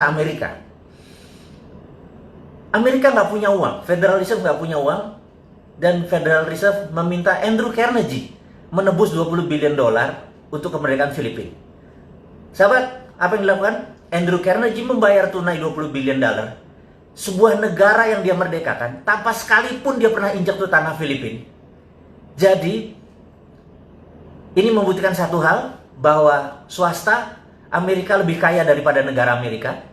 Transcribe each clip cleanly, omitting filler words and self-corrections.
Amerika. Amerika nggak punya uang, Federal Reserve nggak punya uang, dan Federal Reserve meminta Andrew Carnegie menebus 20 billion dolar untuk kemerdekaan Filipina. Sahabat, apa yang dilakukan? Andrew Carnegie membayar tunai 20 billion dolar. Sebuah negara yang dia merdekakan, tanpa sekalipun dia pernah injak tuh tanah Filipina. Jadi, ini membuktikan satu hal, bahwa swasta Amerika lebih kaya daripada negara Amerika.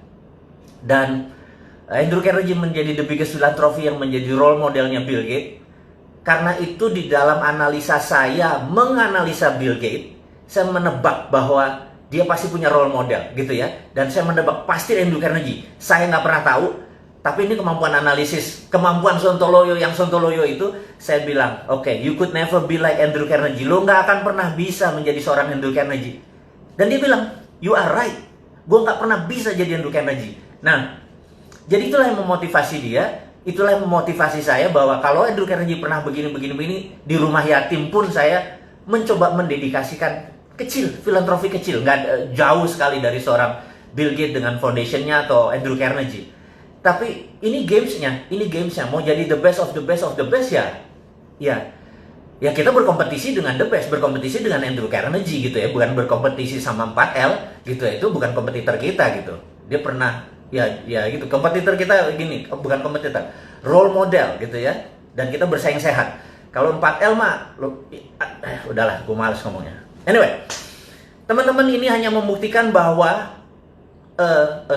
Dan Andrew Carnegie menjadi the biggest philanthropy yang menjadi role modelnya Bill Gates. Karena itu di dalam analisa saya menganalisa Bill Gates, saya menebak bahwa dia pasti punya role model gitu ya. Dan saya menebak pasti Andrew Carnegie. Saya nggak pernah tahu, tapi ini kemampuan analisis, kemampuan Sontoloyo. Yang Sontoloyo itu saya bilang, oke, you could never be like Andrew Carnegie. Lo nggak akan pernah bisa menjadi seorang Andrew Carnegie. Dan dia bilang, you are right. Gue nggak pernah bisa jadi Andrew Carnegie. Nah, jadi itulah yang memotivasi dia. Itulah yang memotivasi saya bahwa kalau Andrew Carnegie pernah begini, di rumah yatim pun saya mencoba mendedikasikan kecil, filantropi kecil. Nggak jauh sekali dari seorang Bill Gates dengan foundationnya atau Andrew Carnegie. Tapi ini gamesnya. Mau jadi the best of the best of the best ya kita berkompetisi dengan the best, berkompetisi dengan Andrew Carnegie gitu ya, bukan berkompetisi sama 4L gitu ya, itu bukan kompetitor kita gitu. Dia pernah ya gitu, kompetitor kita gini, bukan kompetitor, role model gitu ya, dan kita bersaing sehat. Kalau 4L mah udahlah, gue males ngomongnya. Anyway, teman-teman, ini hanya membuktikan bahwa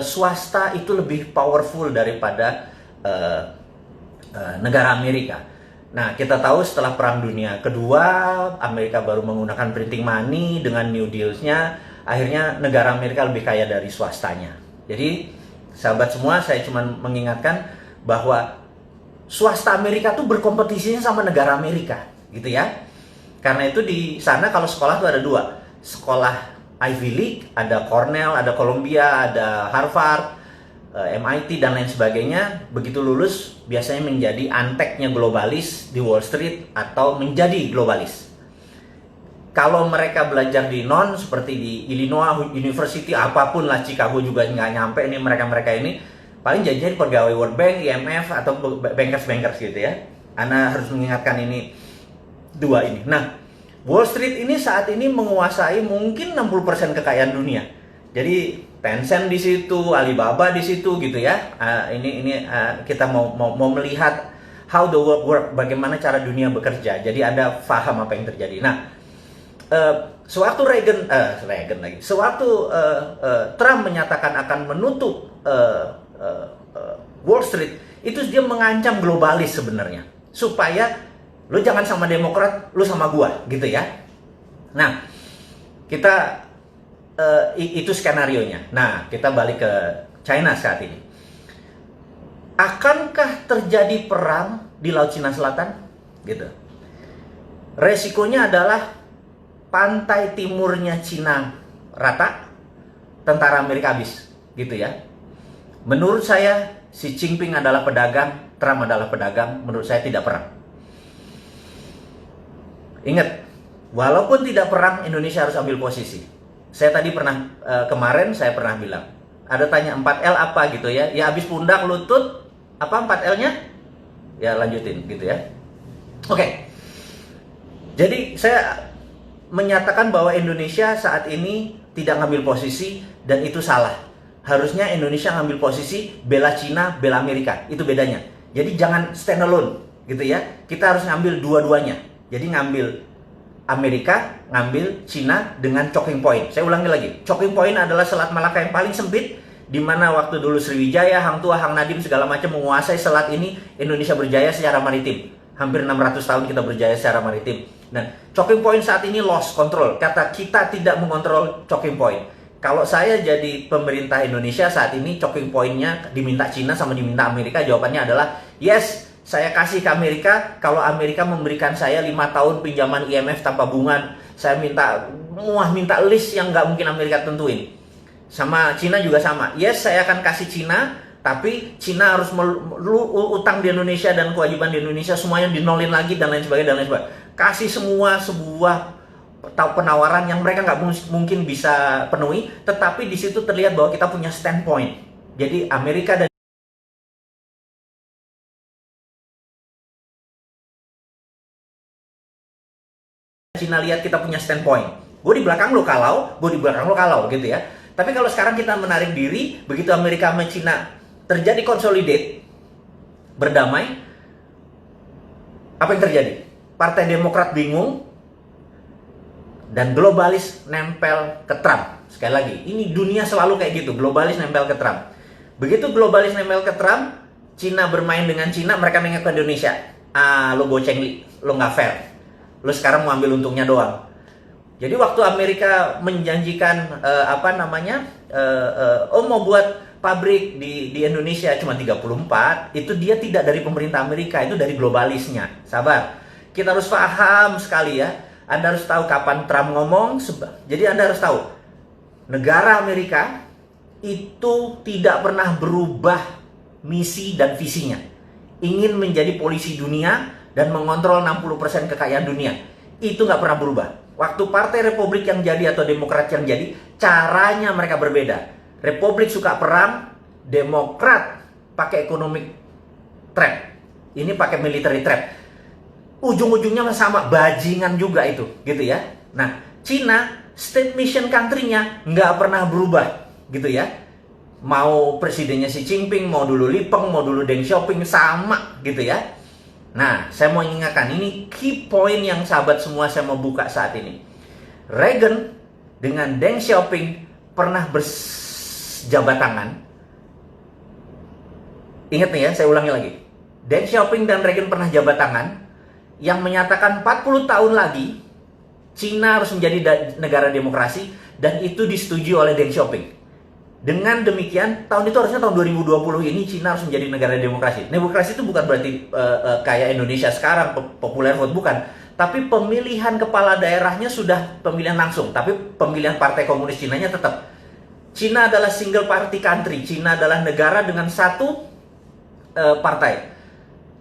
swasta itu lebih powerful daripada negara Amerika. Nah, kita tahu setelah Perang Dunia Kedua, Amerika baru menggunakan printing money dengan New Deal-nya. Akhirnya negara Amerika lebih kaya dari swastanya. Jadi, sahabat semua, saya cuma mengingatkan bahwa swasta Amerika tuh berkompetisinya sama negara Amerika, gitu ya. Karena itu di sana kalau sekolah tuh ada dua. Sekolah Ivy League, ada Cornell, ada Columbia, ada Harvard, MIT dan lain sebagainya. Begitu lulus biasanya menjadi anteknya globalis di Wall Street atau menjadi globalis. Kalau mereka belajar di non seperti di Illinois University, apapun lah, Chicago juga nggak nyampe, ini mereka ini paling jadinya pegawai World Bank, IMF atau bankers gitu ya. Ana harus mengingatkan ini dua ini. Nah, Wall Street ini saat ini menguasai mungkin 60% kekayaan dunia. Jadi Tencent di situ, Alibaba di situ gitu ya. Ini kita mau melihat how the world work, bagaimana cara dunia bekerja. Jadi ada paham apa yang terjadi. Nah, sewaktu Trump menyatakan akan menutup Wall Street, itu dia mengancam globalis sebenarnya, supaya lu jangan sama Demokrat, lu sama gua gitu ya. Nah, kita itu skenarionya. Nah, kita balik ke China saat ini. Akankah terjadi perang di Laut Cina Selatan? Gitu. Resikonya adalah pantai timurnya Cina rata, tentara Amerika habis, gitu ya. Menurut saya, Xi Jinping adalah pedagang, Trump adalah pedagang. Menurut saya tidak perang. Ingat, walaupun tidak perang, Indonesia harus ambil posisi. Saya tadi pernah, kemarin saya pernah bilang, ada tanya 4L apa gitu ya. Ya habis pundak, lutut, apa 4L-nya? Ya lanjutin gitu ya. Oke. Jadi saya menyatakan bahwa Indonesia saat ini tidak ngambil posisi, dan itu salah. Harusnya Indonesia ngambil posisi bela Cina, bela Amerika. Itu bedanya. Jadi jangan stand alone gitu ya. Kita harus ngambil dua-duanya. Jadi ngambil Amerika, ngambil Cina dengan choking point. Saya ulangi lagi, choking point adalah Selat Malaka yang paling sempit, di mana waktu dulu Sriwijaya, Hang Tuah, Hang Nadim segala macam menguasai selat ini, Indonesia berjaya secara maritim. Hampir 600 tahun kita berjaya secara maritim. Nah, choking point saat ini lost control. Kata kita tidak mengontrol choking point. Kalau saya jadi pemerintah Indonesia saat ini, choking point-nya diminta Cina sama diminta Amerika, jawabannya adalah yes. Saya kasih ke Amerika, kalau Amerika memberikan saya 5 tahun pinjaman IMF tanpa bunga, saya minta list yang nggak mungkin Amerika tentuin. Sama Cina juga sama. Yes, saya akan kasih Cina, tapi Cina harus utang di Indonesia dan kewajiban di Indonesia semuanya dinolin lagi dan lain sebagainya. Kasih semua sebuah penawaran yang mereka nggak mungkin bisa penuhi, tetapi di situ terlihat bahwa kita punya standpoint. Jadi Amerika dan Cina lihat kita punya standpoint. Gue di belakang lo kalau, gue di belakang lo kalau gitu ya. Tapi kalau sekarang kita menarik diri, begitu Amerika sama Cina terjadi consolidate, berdamai, apa yang terjadi? Partai Demokrat bingung, dan globalis nempel ke Trump. Sekali lagi, ini dunia selalu kayak gitu, globalis nempel ke Trump. Begitu globalis nempel ke Trump, Cina bermain dengan Cina, mereka nengok ke Indonesia. Ah, lo goceng li, lo nggak fair. Lo sekarang mau ambil untungnya doang. Jadi waktu Amerika menjanjikan mau buat pabrik di Indonesia cuma 34, itu dia tidak dari pemerintah Amerika, itu dari globalisnya. Sabar, kita harus paham sekali ya. Anda harus tahu kapan Trump ngomong. Jadi Anda harus tahu, negara Amerika itu tidak pernah berubah misi dan visinya. Ingin menjadi polisi dunia dan mengontrol 60% kekayaan dunia. Itu nggak pernah berubah. Waktu Partai Republik yang jadi atau Demokrat yang jadi, caranya mereka berbeda. Republik suka perang, Demokrat pakai economic trap. Ini pakai military trap. Ujung-ujungnya sama, bajingan juga itu, gitu ya. Nah, Cina, state mission country-nya nggak pernah berubah, gitu ya. Mau presidennya Xi Jinping, mau dulu Li Peng, mau dulu Deng Xiaoping, sama, gitu ya. Nah, saya mau ingatkan, ini key point yang sahabat semua saya mau buka saat ini. Reagan dengan Deng Xiaoping pernah berjabat tangan. Ingat nih ya, saya ulangi lagi. Deng Xiaoping dan Reagan pernah jabat tangan yang menyatakan 40 tahun lagi Cina harus menjadi negara demokrasi, dan itu disetujui oleh Deng Xiaoping. Dengan demikian, tahun itu harusnya tahun 2020 ini Cina harus menjadi negara demokrasi. Demokrasi itu bukan berarti kayak Indonesia sekarang, populer vote, bukan. Tapi pemilihan kepala daerahnya sudah pemilihan langsung. Tapi pemilihan partai komunis Cinanya tetap. Cina adalah single party country. Cina adalah negara dengan satu partai.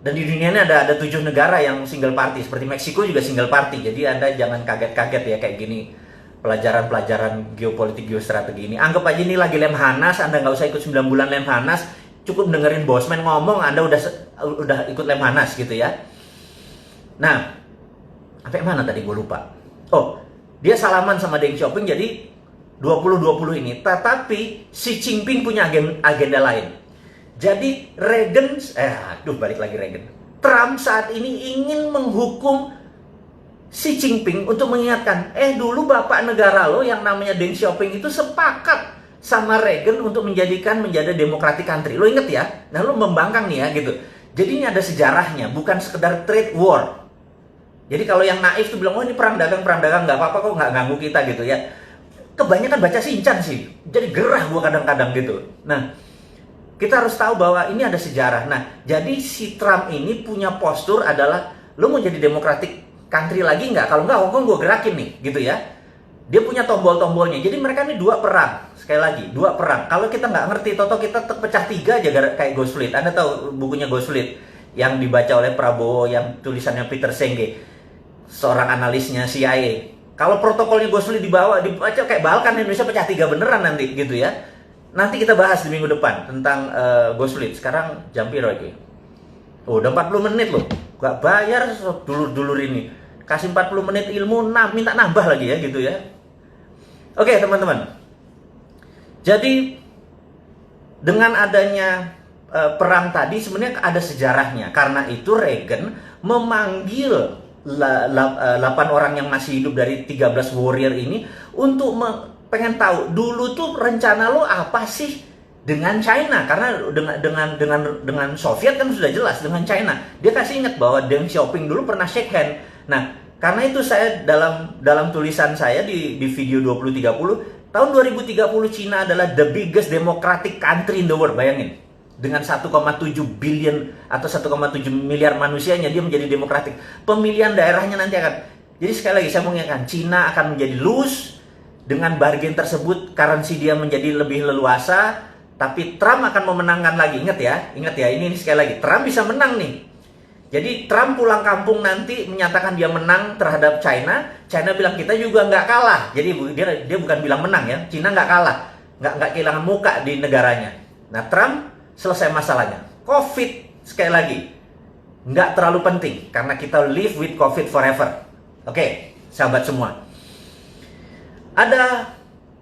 Dan di dunia ini ada 7 negara yang single party. Seperti Meksiko juga single party. Jadi Anda jangan kaget-kaget ya kayak gini. Pelajaran-pelajaran geopolitik, geostrategi ini. Anggap aja ini lagi Lemhanas, Anda nggak usah ikut 9 bulan Lemhanas, cukup dengerin Bosman ngomong, Anda udah ikut Lemhanas gitu ya. Nah, sampai mana tadi gue lupa. Oh, dia salaman sama Deng Xiaoping jadi 2020 ini. Tetapi Xi Jinping punya agenda lain. Jadi Reagan, balik lagi Reagan. Trump saat ini ingin menghukum Xi Jinping untuk mengingatkan, dulu bapak negara lo yang namanya Deng Xiaoping itu sepakat sama Reagan untuk menjadi democratic country. Lo inget ya? Nah, lo membangkang nih ya gitu. Jadi ini ada sejarahnya, bukan sekedar trade war. Jadi kalau yang naif tuh bilang, oh ini perang dagang, nggak apa-apa kok, nggak ganggu kita gitu ya. Kebanyakan baca Shinchan sih, jadi gerah gua kadang-kadang gitu. Nah, kita harus tahu bahwa ini ada sejarah. Nah, jadi si Trump ini punya postur adalah, lo mau jadi democratic country lagi nggak? Kalau nggak, Hongkong gue gerakin nih, gitu ya. Dia punya tombol-tombolnya. Jadi mereka ini 2 perang. Sekali lagi, 2 perang. Kalau kita nggak ngerti, toto kita terpecah 3 aja kayak Ghost Fleet. Anda tahu bukunya Ghost Fleet yang dibaca oleh Prabowo, yang tulisannya Peter Senge, seorang analisnya CIA. Kalau protokolnya Ghost Fleet dibaca kayak Balkan, Indonesia pecah 3 beneran nanti, gitu ya. Nanti kita bahas di minggu depan tentang Ghost Fleet. Sekarang jam piro lagi? Oh, udah 40 menit loh. Gak bayar dulur-dulur ini. Kasih 40 menit ilmu, minta nambah lagi ya gitu ya. Oke teman-teman. Jadi dengan adanya perang tadi sebenarnya ada sejarahnya. Karena itu Reagan memanggil 8 orang yang masih hidup dari 13 warrior ini untuk pengen tahu dulu tuh rencana lo apa sih dengan China, karena dengan Soviet kan sudah jelas, dengan China dia kasih ingat bahwa Deng Xiaoping dulu pernah shake hand. Nah, karena itu saya dalam tulisan saya di video 2030, tahun 2030 Cina adalah the biggest democratic country in the world. Bayangin, dengan 1,7 billion atau 1,7 miliar manusianya dia menjadi demokratik. Pemilihan daerahnya nanti akan. Jadi sekali lagi saya mau ingatkan, Cina akan menjadi loose dengan bargain tersebut, currency dia menjadi lebih leluasa. Tapi Trump akan memenangkan lagi. Ingat ya, ini sekali lagi, Trump bisa menang nih. Jadi Trump pulang kampung nanti menyatakan dia menang terhadap China. China bilang kita juga nggak kalah. Jadi dia bukan bilang menang ya, Cina nggak kalah, nggak kehilangan muka di negaranya. Nah, Trump selesai masalahnya. COVID, sekali lagi, nggak terlalu penting karena kita live with COVID forever. Oke, sahabat semua. Ada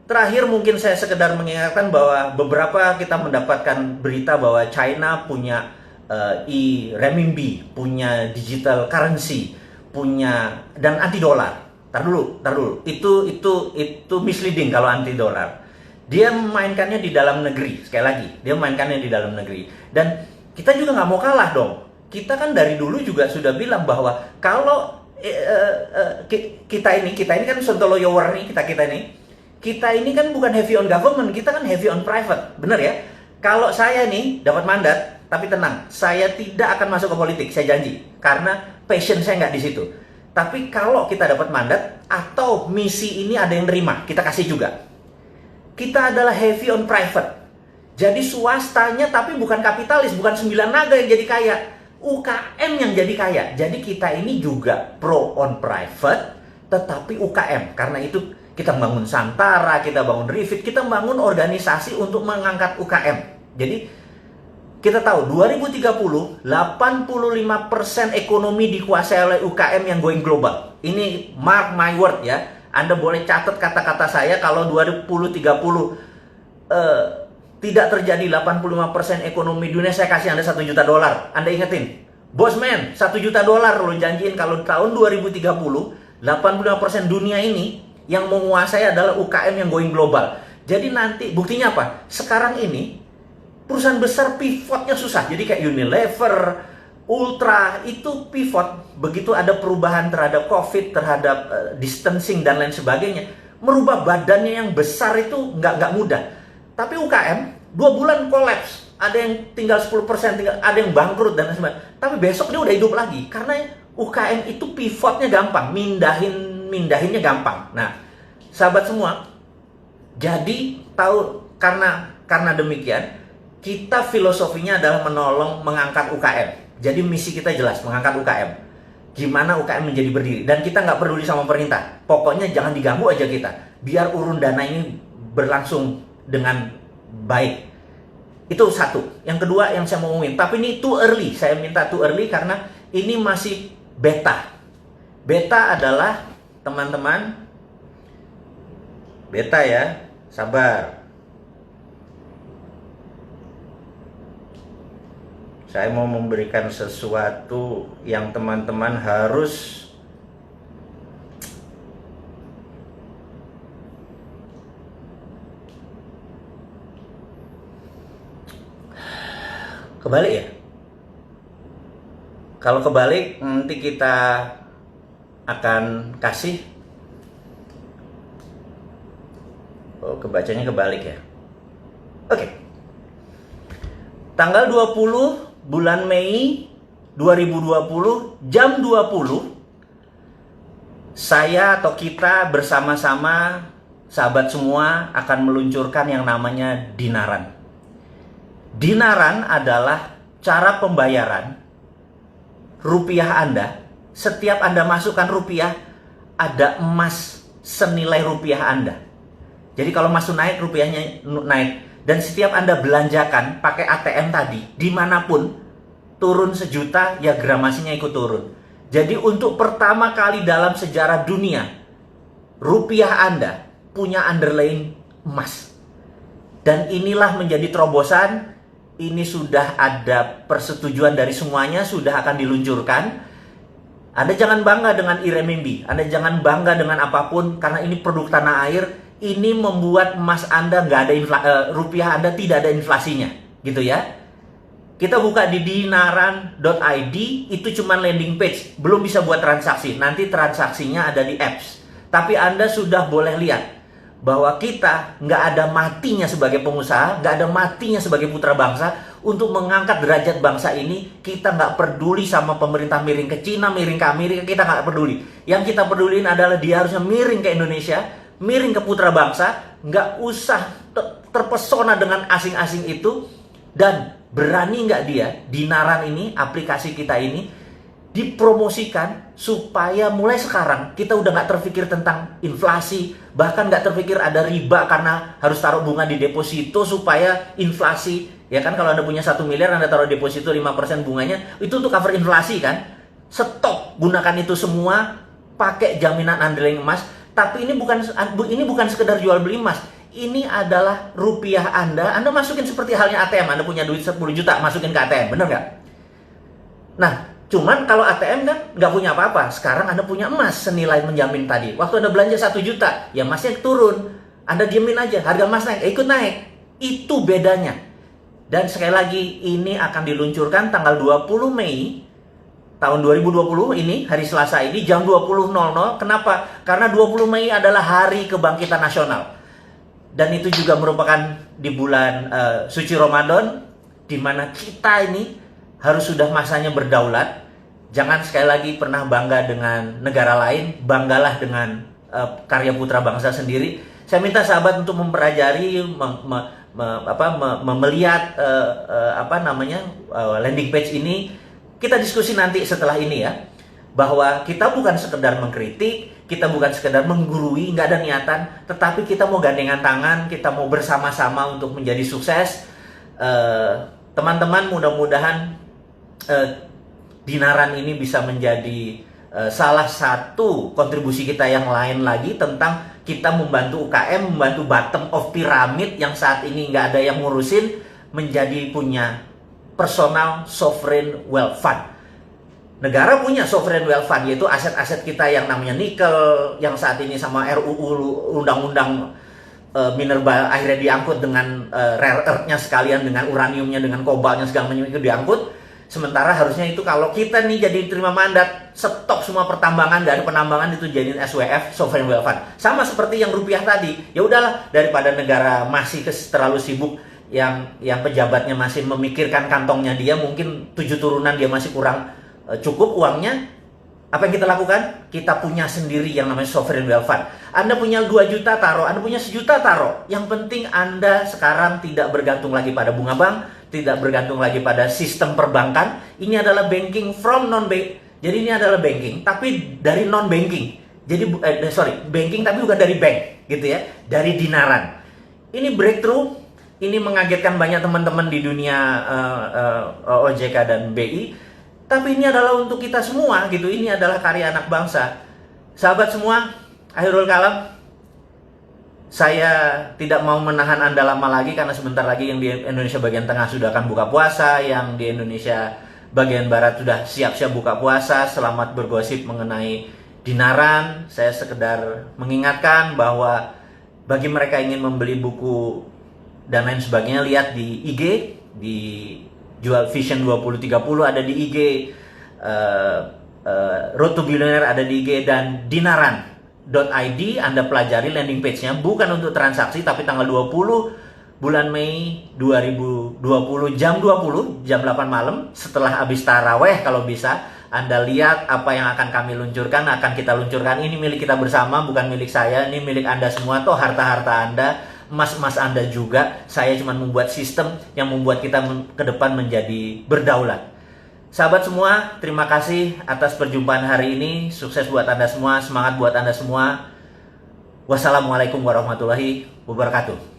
terakhir mungkin saya sekedar mengingatkan bahwa beberapa kita mendapatkan berita bahwa China punya renminbi, punya digital currency, punya dan anti dolar. Tar dulu. Itu misleading kalau anti dolar. Dia memainkannya di dalam negeri, sekali lagi, dia memainkannya di dalam negeri. Dan kita juga nggak mau kalah dong. Kita kan dari dulu juga sudah bilang bahwa kalau kita ini kan Sontoloyo Warni, kita ini kan bukan heavy on government, kita kan heavy on private, bener ya? Kalau saya nih dapat mandat, tapi tenang, saya tidak akan masuk ke politik, saya janji, karena passion saya nggak di situ. Tapi kalau kita dapat mandat atau misi ini ada yang nerima, kita kasih juga. Kita adalah heavy on private. Jadi swastanya tapi bukan kapitalis, bukan 9 naga yang jadi kaya. UKM yang jadi kaya. Jadi kita ini juga pro on private, tetapi UKM. Karena itu kita bangun Santara, kita bangun Rifit, kita bangun organisasi untuk mengangkat UKM. Jadi kita tahu 2030, 85% ekonomi dikuasai oleh UKM yang going global. Ini mark my word ya. Anda boleh catat kata-kata saya kalau 2030 tidak terjadi 85% ekonomi dunia, saya kasih Anda $1 juta. Anda ingetin, Bosman, $1 juta lo janjiin kalau tahun 2030 85% dunia ini yang menguasai adalah UKM yang going global. Jadi nanti buktinya apa? Sekarang ini perusahaan besar pivotnya susah. Jadi kayak Unilever, Ultra itu pivot begitu ada perubahan terhadap COVID, terhadap distancing dan lain sebagainya. Merubah badannya yang besar itu nggak mudah. Tapi UKM 2 bulan kolaps, ada yang tinggal 10%, ada yang bangkrut dan lain sebagainya. Tapi besok dia udah hidup lagi karena UKM itu pivotnya gampang, mindahinnya gampang. Nah, sahabat semua, jadi tahu karena demikian kita filosofinya adalah menolong mengangkat UKM. Jadi misi kita jelas, mengangkat UKM. Gimana UKM menjadi berdiri. Dan kita nggak peduli sama pemerintah. Pokoknya jangan diganggu aja kita. Biar urun dana ini berlangsung dengan baik. Itu satu. Yang kedua yang saya mau ngomongin. Tapi ini too early. Saya minta too early karena ini masih beta. Beta adalah, teman-teman, beta ya, sabar. Saya mau memberikan sesuatu yang teman-teman harus kebalik ya. Kalau kebalik nanti kita akan kasih. Oh, kebacanya kebalik ya. Oke. Tanggal 20 bulan Mei 2020 jam 20 saya atau kita bersama-sama sahabat semua akan meluncurkan yang namanya dinaran. Dinaran adalah cara pembayaran rupiah Anda. Setiap Anda masukkan rupiah, ada emas senilai rupiah Anda. Jadi kalau masuk naik, rupiahnya naik. Dan setiap Anda belanjakan pakai ATM tadi, dimanapun, turun 1 juta, ya gramasinya ikut turun. Jadi untuk pertama kali dalam sejarah dunia, rupiah Anda punya underlying emas. Dan inilah menjadi terobosan, ini sudah ada persetujuan dari semuanya, sudah akan diluncurkan. Anda jangan bangga dengan renminbi, Anda jangan bangga dengan apapun, karena ini produk tanah air. Ini membuat emas Anda nggak ada rupiah Anda tidak ada inflasinya, gitu ya. Kita buka di dinaran.id, itu cuma landing page, belum bisa buat transaksi. Nanti transaksinya ada di apps. Tapi Anda sudah boleh lihat bahwa kita nggak ada matinya sebagai pengusaha, nggak ada matinya sebagai putra bangsa untuk mengangkat derajat bangsa ini. Kita nggak peduli sama pemerintah miring ke Cina, miring ke Amerika, kita nggak peduli. Yang kita peduliin adalah dia harusnya miring ke Indonesia, miring ke putra bangsa, nggak usah terpesona dengan asing-asing itu. Dan berani nggak dia, Dinaran ini, aplikasi kita ini, dipromosikan supaya mulai sekarang kita udah nggak terpikir tentang inflasi, bahkan nggak terpikir ada riba karena harus taruh bunga di deposito supaya inflasi. Ya kan, kalau Anda punya 1 miliar, Anda taruh deposito 5% bunganya, itu untuk cover inflasi kan. Stop, gunakan itu semua, pakai jaminan underlying emas. Tapi ini bukan sekedar jual beli emas. Ini adalah rupiah Anda masukin seperti halnya ATM. Anda punya duit 10 juta, masukin ke ATM, bener nggak? Nah, cuman kalau ATM kan nggak punya apa-apa. Sekarang Anda punya emas senilai menjamin tadi. Waktu Anda belanja 1 juta, ya emasnya turun. Anda diemin aja, harga emas naik, ikut naik. Itu bedanya. Dan sekali lagi, ini akan diluncurkan tanggal 20 Mei tahun 2020 ini, hari Selasa ini, jam 20.00. Kenapa? Karena 20 Mei adalah hari kebangkitan nasional. Dan itu juga merupakan di bulan suci Ramadan, di mana kita ini harus sudah masanya berdaulat. Jangan sekali lagi pernah bangga dengan negara lain, banggalah dengan karya putra bangsa sendiri. Saya minta sahabat untuk mempelajari, melihat landing page ini. Kita diskusi nanti setelah ini ya, bahwa kita bukan sekedar mengkritik, kita bukan sekedar menggurui, nggak ada niatan, tetapi kita mau gandengan tangan, kita mau bersama-sama untuk menjadi sukses. Teman-teman, mudah-mudahan Dinaran ini bisa menjadi salah satu kontribusi kita yang lain lagi tentang kita membantu UKM, membantu bottom of pyramid yang saat ini nggak ada yang ngurusin, menjadi punya personal sovereign wealth fund. Negara punya sovereign wealth fund, yaitu aset-aset kita yang namanya nikel, yang saat ini sama RUU undang-undang mineral akhirnya diangkut dengan rare earth-nya sekalian, dengan uraniumnya, dengan kobalnya segala macam itu diangkut. Sementara harusnya itu kalau kita nih jadi terima mandat, stop semua pertambangan, dari penambangan itu jadiin SWF, sovereign wealth fund. Sama seperti yang rupiah tadi. Ya udahlah, daripada negara masih terlalu sibuk, yang pejabatnya masih memikirkan kantongnya dia, mungkin 7 turunan dia masih kurang cukup uangnya. Apa yang kita lakukan? Kita punya sendiri yang namanya sovereign wealth fund. Anda punya 2 juta taruh, Anda punya 1 juta taruh. Yang penting Anda sekarang tidak bergantung lagi pada bunga bank, tidak bergantung lagi pada sistem perbankan. Ini adalah banking from non-bank. Jadi ini adalah banking tapi dari non-banking. Jadi banking tapi bukan dari bank gitu ya, dari Dinaran. Ini breakthrough. Ini mengagetkan banyak teman-teman di dunia OJK dan BI. Tapi ini adalah untuk kita semua gitu. Ini adalah karya anak bangsa. Sahabat semua, akhirul kalam, saya tidak mau menahan Anda lama lagi karena sebentar lagi yang di Indonesia bagian tengah sudah akan buka puasa, yang di Indonesia bagian barat sudah siap-siap buka puasa. Selamat bergosip mengenai Dinaran. Saya sekedar mengingatkan bahwa bagi mereka yang ingin membeli buku dan lain sebagainya, lihat di IG, di Jual Vision 2030 ada di IG, Road to Billionaire ada di IG, dan Dinaran.id Anda pelajari landing page-nya, bukan untuk transaksi, tapi tanggal 20 bulan Mei 2020 jam 8 malam setelah habis taraweh, kalau bisa Anda lihat apa yang akan kami luncurkan, akan kita luncurkan. Ini milik kita bersama, bukan milik saya, ini milik Anda semua, toh harta-harta Anda, emas-emas Anda juga. Saya cuma membuat sistem yang membuat kita ke depan menjadi berdaulat. Sahabat semua, terima kasih atas perjumpaan hari ini. Sukses buat Anda semua, semangat buat Anda semua. Wassalamualaikum warahmatullahi wabarakatuh.